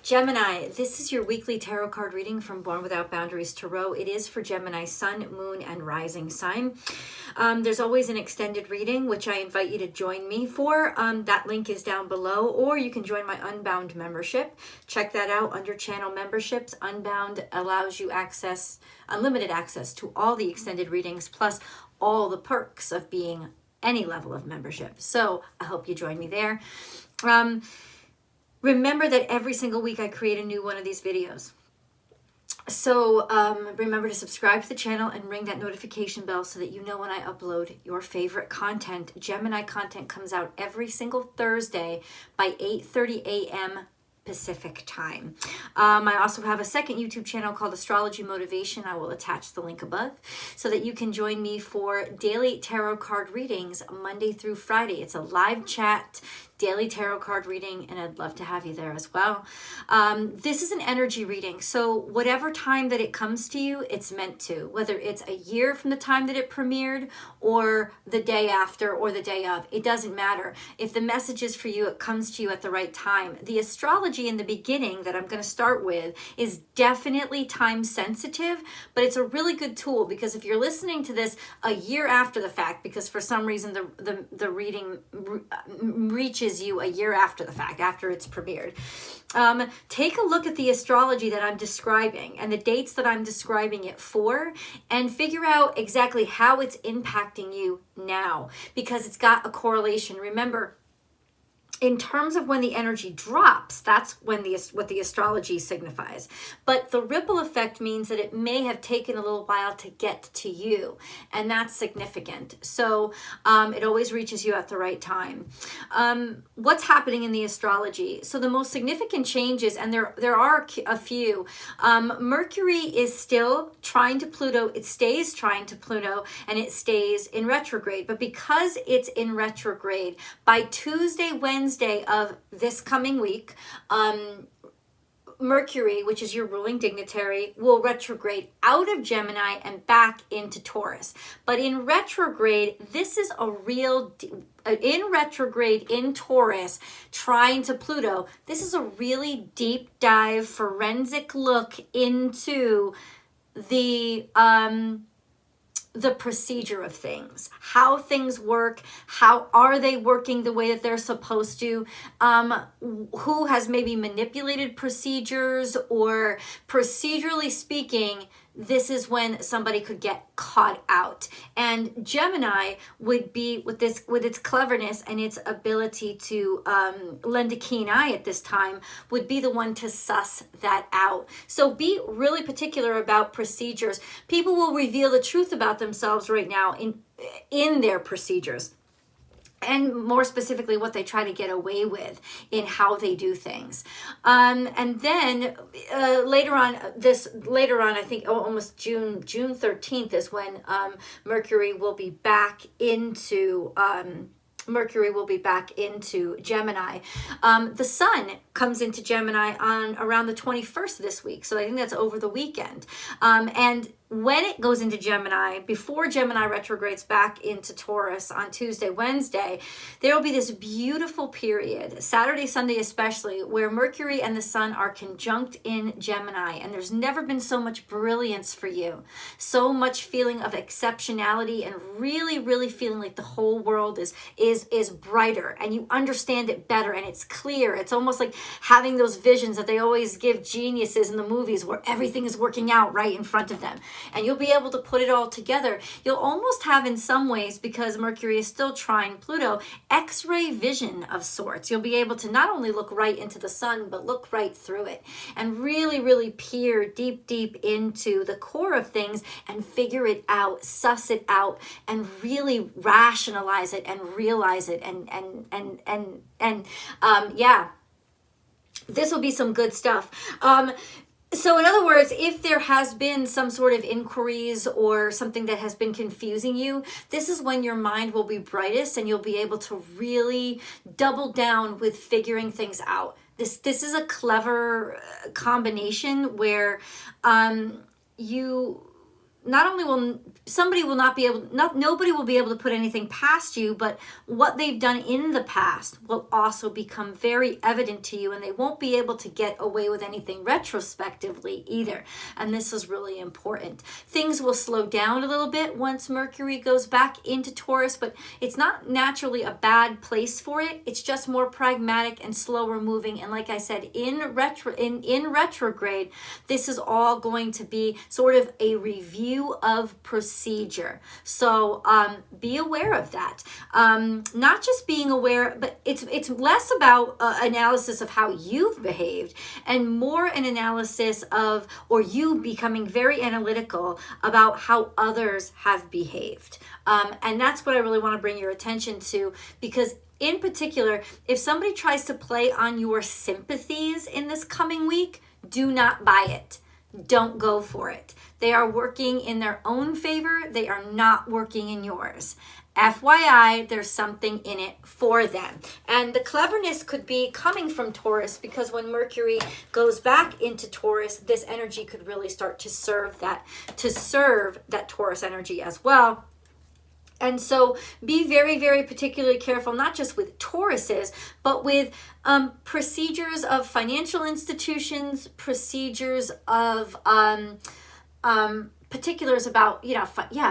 Gemini, this is your weekly tarot card reading from Born Without Boundaries Tarot. It is for Gemini sun, moon, and rising sign. There's always an extended reading, which I invite you to join me for. That link is down below, or you can join my Unbound membership. Check that out under channel memberships. Unbound allows you unlimited access to all the extended readings, plus all the perks of being any level of membership. So I hope you join me there. Remember that every single week I create a new one of these videos. So remember to subscribe to the channel and ring that notification bell so that you know when I upload your favorite content. Gemini content comes out every single Thursday by 8:30 a.m. Pacific time. I also have a second YouTube channel called Astrology Motivation. I will attach the link above so that you can join me for daily tarot card readings Monday through Friday. It's a live chat daily tarot card reading, and I'd love to have you there as well. This is an energy reading, so whatever time that it comes to you, it's meant to, whether it's a year from the time that it premiered or the day after or the day of, it doesn't matter. If the message is for you, it comes to you at the right time. The astrology in the beginning that I'm going to start with is definitely time sensitive, but it's a really good tool because if you're listening to this a year after the fact, because for some reason the reading reaches you a year after the fact, after it's premiered. Take a look at the astrology that I'm describing and the dates that I'm describing it for, and figure out exactly how it's impacting you now, because it's got a correlation. Remember, in terms of when the energy drops, that's when what the astrology signifies. But the ripple effect means that it may have taken a little while to get to you, and that's significant. So it always reaches you at the right time. What's happening in the astrology? So the most significant changes, and there are a few. Mercury is still trying to Pluto. It stays trying to Pluto, and it stays in retrograde. But because it's in retrograde, by Tuesday, Wednesday of this coming week, Mercury, which is your ruling dignitary, will retrograde out of Gemini and back into Taurus. But in retrograde, this is a real, in retrograde in Taurus, trying to Pluto, this is a really deep dive, forensic look into the procedure of things, how things work, how are they working the way that they're supposed to, who has maybe manipulated procedures, or procedurally speaking, this is when somebody could get caught out. And Gemini would be, with its cleverness and its ability to lend a keen eye at this time, would be the one to suss that out. So be really particular about procedures. People will reveal the truth about themselves right now in their procedures, and more specifically what they try to get away with in how they do things. And then later on, I think almost June 13th is when Mercury will be back into Gemini. The sun comes into Gemini on around the 21st this week. So I think that's over the weekend. And when it goes into Gemini, before Gemini retrogrades back into Taurus on Tuesday, Wednesday, there will be this beautiful period, Saturday, Sunday especially, where Mercury and the sun are conjunct in Gemini. And there's never been so much brilliance for you, so much feeling of exceptionality, and really, really feeling like the whole world is brighter, and you understand it better, and it's clear. It's almost like having those visions that they always give geniuses in the movies, where everything is working out right in front of them. And you'll be able to put it all together. You'll almost have, in some ways, because Mercury is still trine Pluto, X-ray vision of sorts. You'll be able to not only look right into the sun, but look right through it, and really, really peer deep, deep into the core of things and figure it out, suss it out, and really rationalize it and realize it. Yeah, this will be some good stuff. So in other words, if there has been some sort of inquiries or something that has been confusing you, this is when your mind will be brightest, and you'll be able to really double down with figuring things out. This is a clever combination where not only will nobody will be able to put anything past you, but what they've done in the past will also become very evident to you, and they won't be able to get away with anything retrospectively either. And this is really important. Things will slow down a little bit once Mercury goes back into Taurus, but it's not naturally a bad place for it. It's just more pragmatic and slower moving. And like I said, in retrograde, this is all going to be sort of a review of procedure. So be aware of that. Not just being aware, but it's less about analysis of how you've behaved and more an analysis of, or you becoming very analytical about how others have behaved. And that's what I really want to bring your attention to, because in particular, if somebody tries to play on your sympathies in this coming week, do not buy it. Don't go for it. They are working in their own favor. They are not working in yours. FYI, there's something in it for them. And the cleverness could be coming from Taurus, because when Mercury goes back into Taurus, this energy could really start to serve that Taurus energy as well. And so be very, very particularly careful, not just with Tauruses, but with procedures of financial institutions, procedures of particulars about,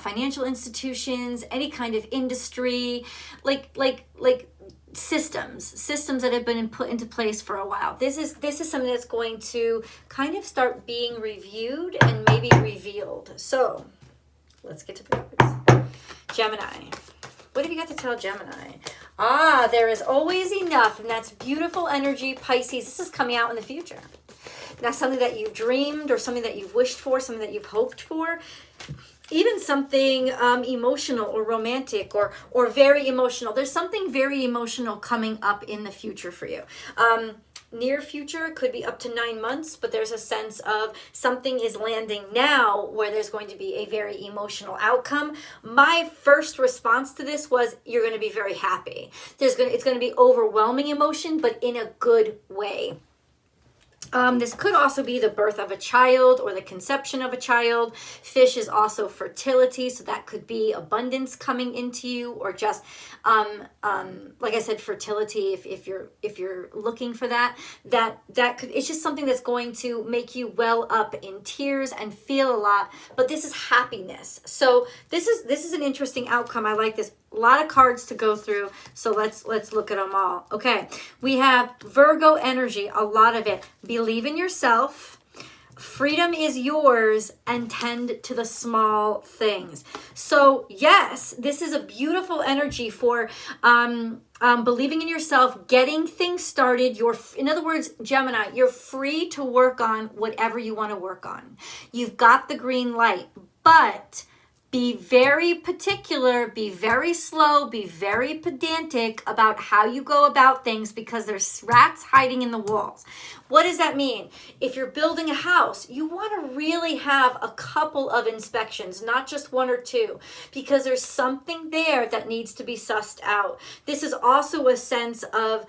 financial institutions, any kind of industry, like systems that have been put into place for a while. This is something that's going to kind of start being reviewed and maybe revealed. So let's get to the cards. Gemini. What have you got to tell Gemini? There is always enough, and that's beautiful energy, Pisces. This is coming out in the future. That's something that you've dreamed, or something that you've wished for, something that you've hoped for. Even something emotional or romantic or very emotional. There's something very emotional coming up in the future for you. Near future could be up to 9 months, but there's a sense of something is landing now where there's going to be a very emotional outcome. My first response to this was, you're going to be very happy. It's going to be overwhelming emotion, but in a good way. This could also be the birth of a child or the conception of a child. Fish is also fertility, so that could be abundance coming into you, or just, like I said, fertility. If you're looking for that could. It's just something that's going to make you well up in tears and feel a lot. But this is happiness. So this is an interesting outcome. I like this. A lot of cards to go through, so let's look at them all. Okay, we have Virgo energy, a lot of it. Believe in yourself. Freedom is yours, and tend to the small things. So yes, this is a beautiful energy for believing in yourself, getting things started. In other words, Gemini, you're free to work on whatever you want to work on. You've got the green light, but be very particular, be very slow, be very pedantic about how you go about things, because there's rats hiding in the walls. What does that mean? If you're building a house, you want to really have a couple of inspections, not just 1 or 2, because there's something there that needs to be sussed out. This is also a sense of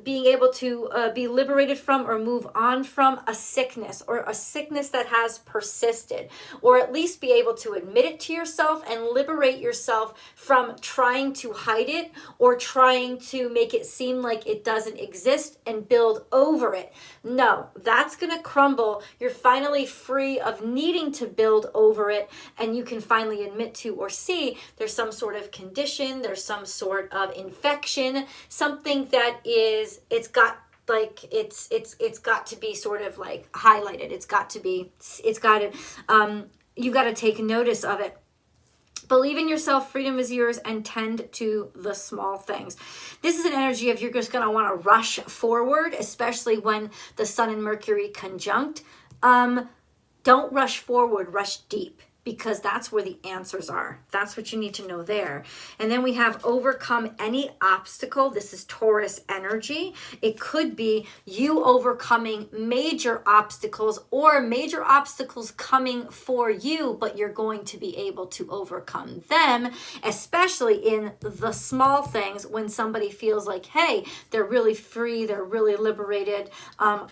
being able to be liberated from or move on from a sickness that has persisted, or at least be able to admit it to yourself and liberate yourself from trying to hide it or trying to make it seem like it doesn't exist and build over it. No, that's going to crumble. You're finally free of needing to build over it, and you can finally admit to or see there's some sort of condition, there's some sort of infection, something that it's got to be sort of like highlighted. You've got to take notice of it. Believe in yourself, freedom is yours, and tend to the small things. This is an energy of you're just going to want to rush forward, especially when the Sun and Mercury conjunct. Don't rush forward, rush deep. because that's where the answers are. That's what you need to know there. And then we have overcome any obstacle. This is Taurus energy. It could be you overcoming major obstacles or major obstacles coming for you, but you're going to be able to overcome them, especially in the small things when somebody feels like, hey, they're really free, they're really liberated.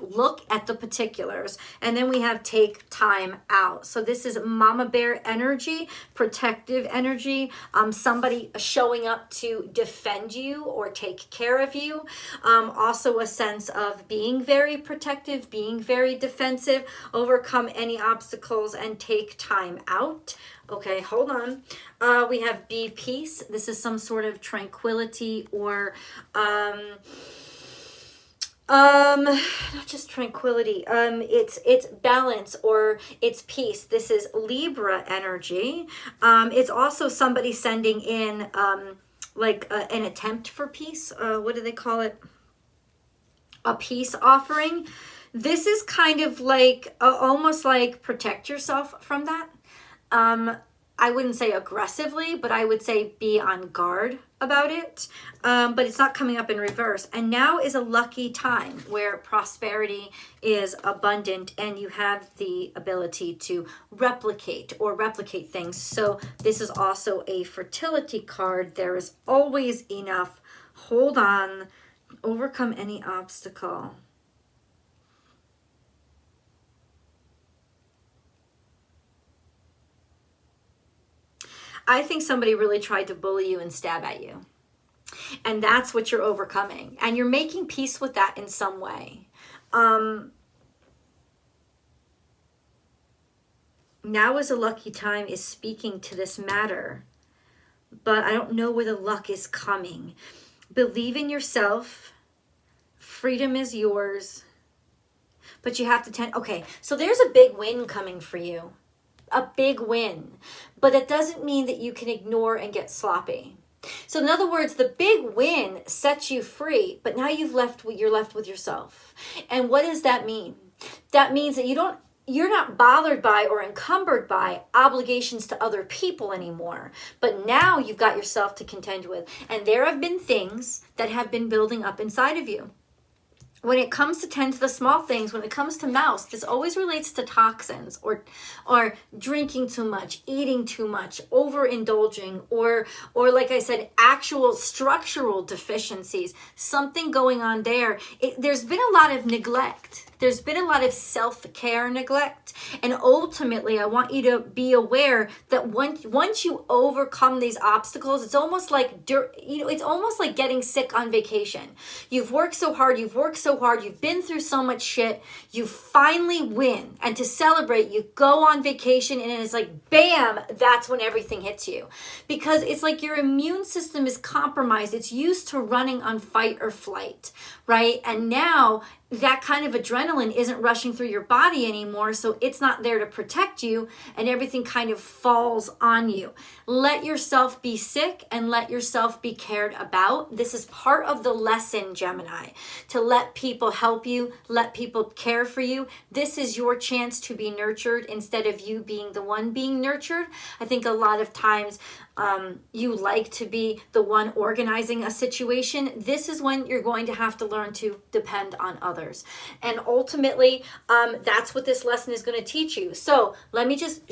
Look at the particulars. And then we have take time out. So this is mama bear energy, protective energy, somebody showing up to defend you or take care of you. Also a sense of being very protective, being very defensive, overcome any obstacles and take time out. Okay, hold on. We have be peace. This is some sort of tranquility or not just tranquility, it's balance or it's peace. This is Libra energy. It's also somebody sending in like an attempt for peace. What do they call it? A peace offering. This is kind of like almost like protect yourself from that. I wouldn't say aggressively, but I would say be on guard about it. But it's not coming up in reverse. And now is a lucky time where prosperity is abundant and you have the ability to replicate things. So this is also a fertility card. There is always enough. Hold on. Overcome any obstacle. I think somebody really tried to bully you and stab at you. And that's what you're overcoming. And you're making peace with that in some way. Now is a lucky time is speaking to this matter. But I don't know where the luck is coming. Believe in yourself. Freedom is yours. But you have to okay, so there's a big win coming for you. A big win, but it doesn't mean that you can ignore and get sloppy. So in other words, the big win sets you free, but now you're left with yourself. And what does that mean? That means that you're not bothered by or encumbered by obligations to other people anymore. But now you've got yourself to contend with. And there have been things that have been building up inside of you. When it comes to tend to the small things, when it comes to mouse, this always relates to toxins or drinking too much, eating too much, overindulging, or like I said, actual structural deficiencies, something going on there. There's been a lot of neglect. There's been a lot of self-care neglect. And ultimately, I want you to be aware that once you overcome these obstacles, it's almost like, it's almost like getting sick on vacation. You've worked so hard, you've been through so much shit, you finally win. And to celebrate, you go on vacation and it's like, bam, that's when everything hits you. Because it's like your immune system is compromised. It's used to running on fight or flight, right? And now that kind of adrenaline isn't rushing through your body anymore, so it's not there to protect you, and everything kind of falls on you. Let yourself be sick and let yourself be cared about. This is part of the lesson, Gemini, to let people help you, let people care for you. This is your chance to be nurtured instead of you being the one being nurtured. I think a lot of times you like to be the one organizing a situation. This is when you're going to have to learn to depend on others. And ultimately, that's what this lesson is going to teach you. So let me just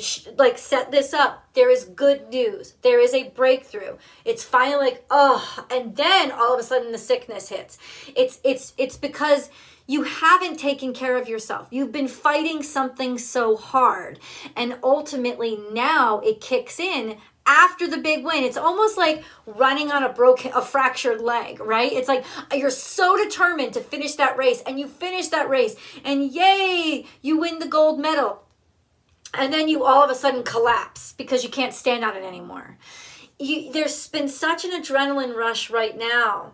set this up. There is good news. There is a breakthrough. It's finally like, oh, and then all of a sudden the sickness hits. It's because you haven't taken care of yourself. You've been fighting something so hard. And ultimately now it kicks in after the big win. It's almost like running on a fractured leg, right? It's like you're so determined to finish that race, and you finish that race, and yay, you win the gold medal. And then you all of a sudden collapse because you can't stand on it anymore. There's been such an adrenaline rush right now.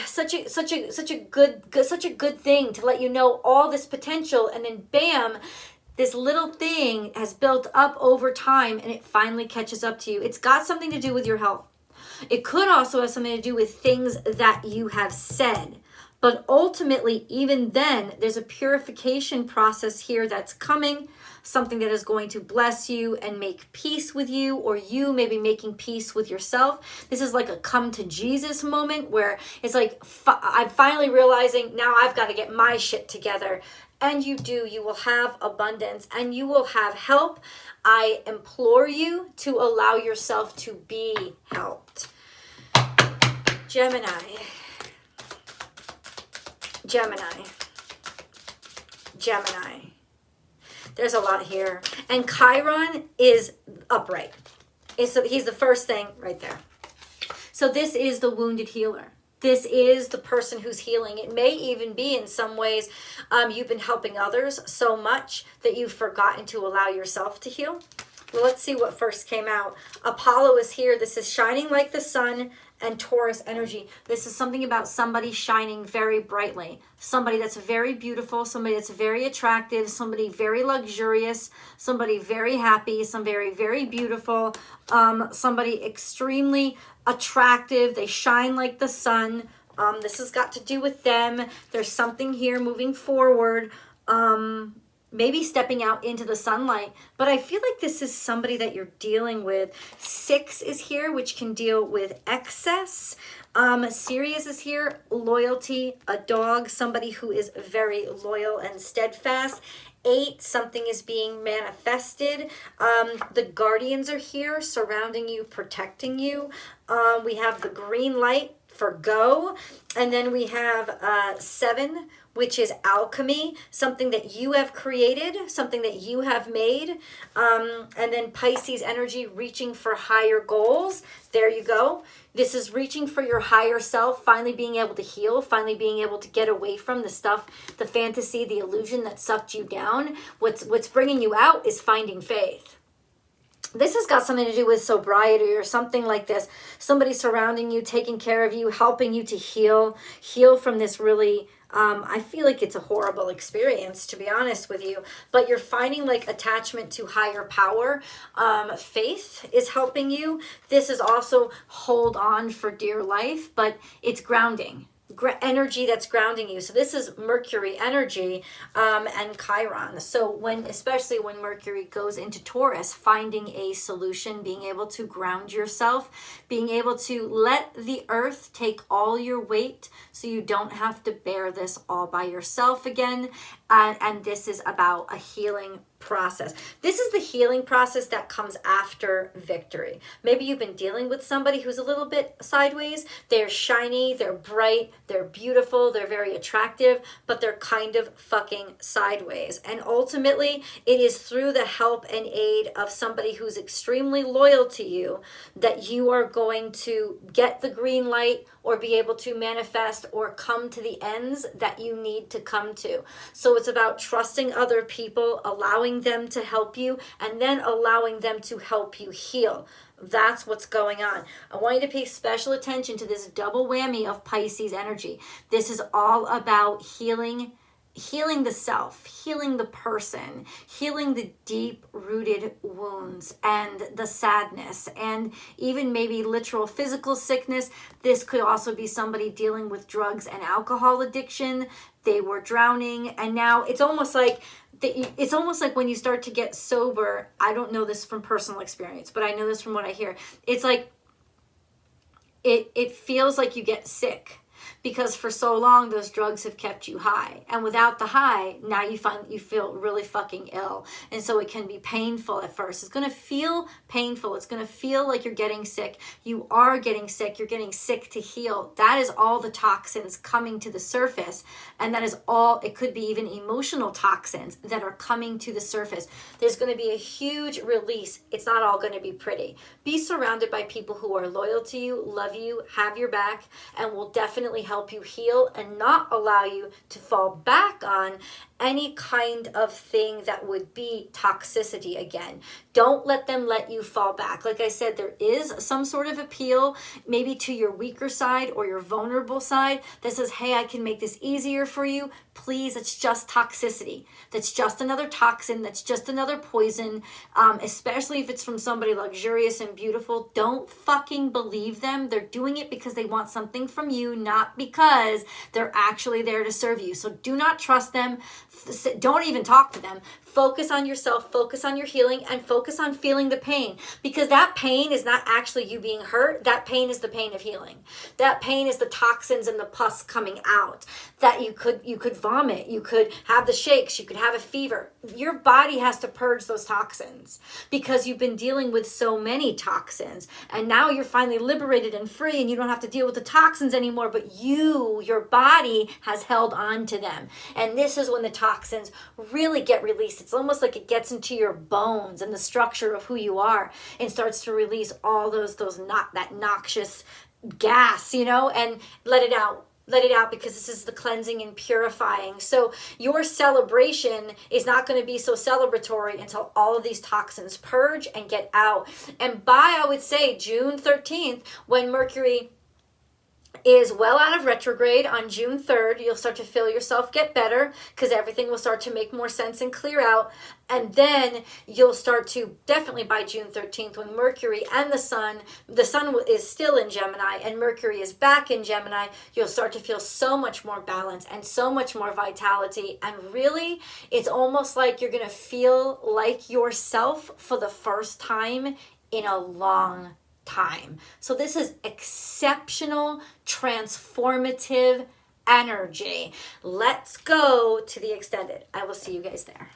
Such a good thing to let you know all this potential, and then bam, this little thing has built up over time and it finally catches up to you. It's got something to do with your health. It could also have something to do with things that you have said. But ultimately, even then, there's a purification process here that's coming. something that is going to bless you and make peace with you, or you maybe making peace with yourself. This is like a come to Jesus moment where it's like, I'm finally realizing now I've got to get my shit together. And you do. You will have abundance and you will have help. I implore you to allow yourself to be helped. Gemini. There's a lot here. And Chiron is upright. He's the first thing right there. So this is the wounded healer. This is the person who's healing. It may even be in some ways you've been helping others so much that you've forgotten to allow yourself to heal. Well, let's see what first came out. Apollo is here. This is shining like the sun and Taurus energy. This is something about somebody shining very brightly. Somebody that's very beautiful, somebody that's very attractive, somebody very luxurious, somebody very happy, somebody very beautiful, somebody extremely attractive. They shine like the sun. This has got to do with them. There's something here moving forward. Maybe stepping out into the sunlight, but I feel like this is somebody that you're dealing with. 6 is here, which can deal with excess. Sirius is here, loyalty, a dog, somebody who is very loyal and steadfast. 8, something is being manifested. The guardians are here, surrounding you, protecting you. We have the green light for go, and then we have 7, which is alchemy, something that you have created, something that you have made. And then Pisces energy, reaching for higher goals. There you go. This is reaching for your higher self, finally being able to heal, finally being able to get away from the stuff, the fantasy, the illusion that sucked you down. What's bringing you out is finding faith. This has got something to do with sobriety or something like this. Somebody surrounding you, taking care of you, helping you to heal from this really, I feel like it's a horrible experience, to be honest with you, but you're finding like attachment to higher power. Faith is helping you. This is also hold on for dear life, but it's grounding. Energy that's grounding you. So this is Mercury energy and Chiron. So especially when Mercury goes into Taurus, finding a solution, being able to ground yourself, being able to let the earth take all your weight so you don't have to bear this all by yourself again. And this is about a healing process. This is the healing process that comes after victory. Maybe you've been dealing with somebody who's a little bit sideways. They're shiny, they're bright, they're beautiful, they're very attractive, but they're kind of fucking sideways. And ultimately, it is through the help and aid of somebody who's extremely loyal to you that you are going to get the green light or be able to manifest or come to the ends that you need to come to. So it's about trusting other people, allowing them to help you, and then allowing them to help you heal. That's what's going on. I want you to pay special attention to this double whammy of Pisces energy. This is all about healing the self, healing the person, healing the deep-rooted wounds and the sadness, and even maybe literal physical sickness. This could also be somebody dealing with drugs and alcohol addiction. They were drowning, and now it's almost like when you start to get sober. I don't know this from personal experience, but I know this from what I hear. It's like it feels like you get sick, because for so long those drugs have kept you high, and without the high, now you feel really fucking ill. And so it can be painful at first. It's going to feel painful. It's going to feel like you're getting sick. You are getting sick. You're getting sick to heal. That is all the toxins coming to the surface, and that is all. It could be even emotional toxins that are coming to the surface. There's going to be a huge release. It's not all going to be pretty. Be surrounded by people who are loyal to you, love you, have your back, and will definitely help you heal and not allow you to fall back on any kind of thing that would be toxicity again. Don't let them let you fall back. Like I said, there is some sort of appeal maybe to your weaker side or your vulnerable side that says, hey, I can make this easier for you. Please, it's just toxicity. That's just another toxin. That's just another poison, especially if it's from somebody luxurious and beautiful. Don't fucking believe them. They're doing it because they want something from you, not because they're actually there to serve you. So do not trust them. Don't even talk to them. Focus on yourself, focus on your healing, and focus on feeling the pain, because that pain is not actually you being hurt. That pain is the pain of healing. That pain is the toxins and the pus coming out, that you could vomit, you could have the shakes, you could have a fever. Your body has to purge those toxins because you've been dealing with so many toxins, and now you're finally liberated and free, and you don't have to deal with the toxins anymore, but your body has held on to them. And this is when the toxins really get released. It's almost like it gets into your bones and the structure of who you are and starts to release all that noxious gas, and let it out. Let it out, because this is the cleansing and purifying. So your celebration is not going to be so celebratory until all of these toxins purge and get out. And by, I would say, June 13th, when Mercury is well out of retrograde on June 3rd, you'll start to feel yourself get better, because everything will start to make more sense and clear out. And then you'll start to, definitely by June 13th, when Mercury and the sun is still in Gemini and Mercury is back in Gemini, you'll start to feel so much more balance and so much more vitality. And really, it's almost like you're going to feel like yourself for the first time in a long time. So this is exceptional, transformative energy. Let's go to the extended. I will see you guys there.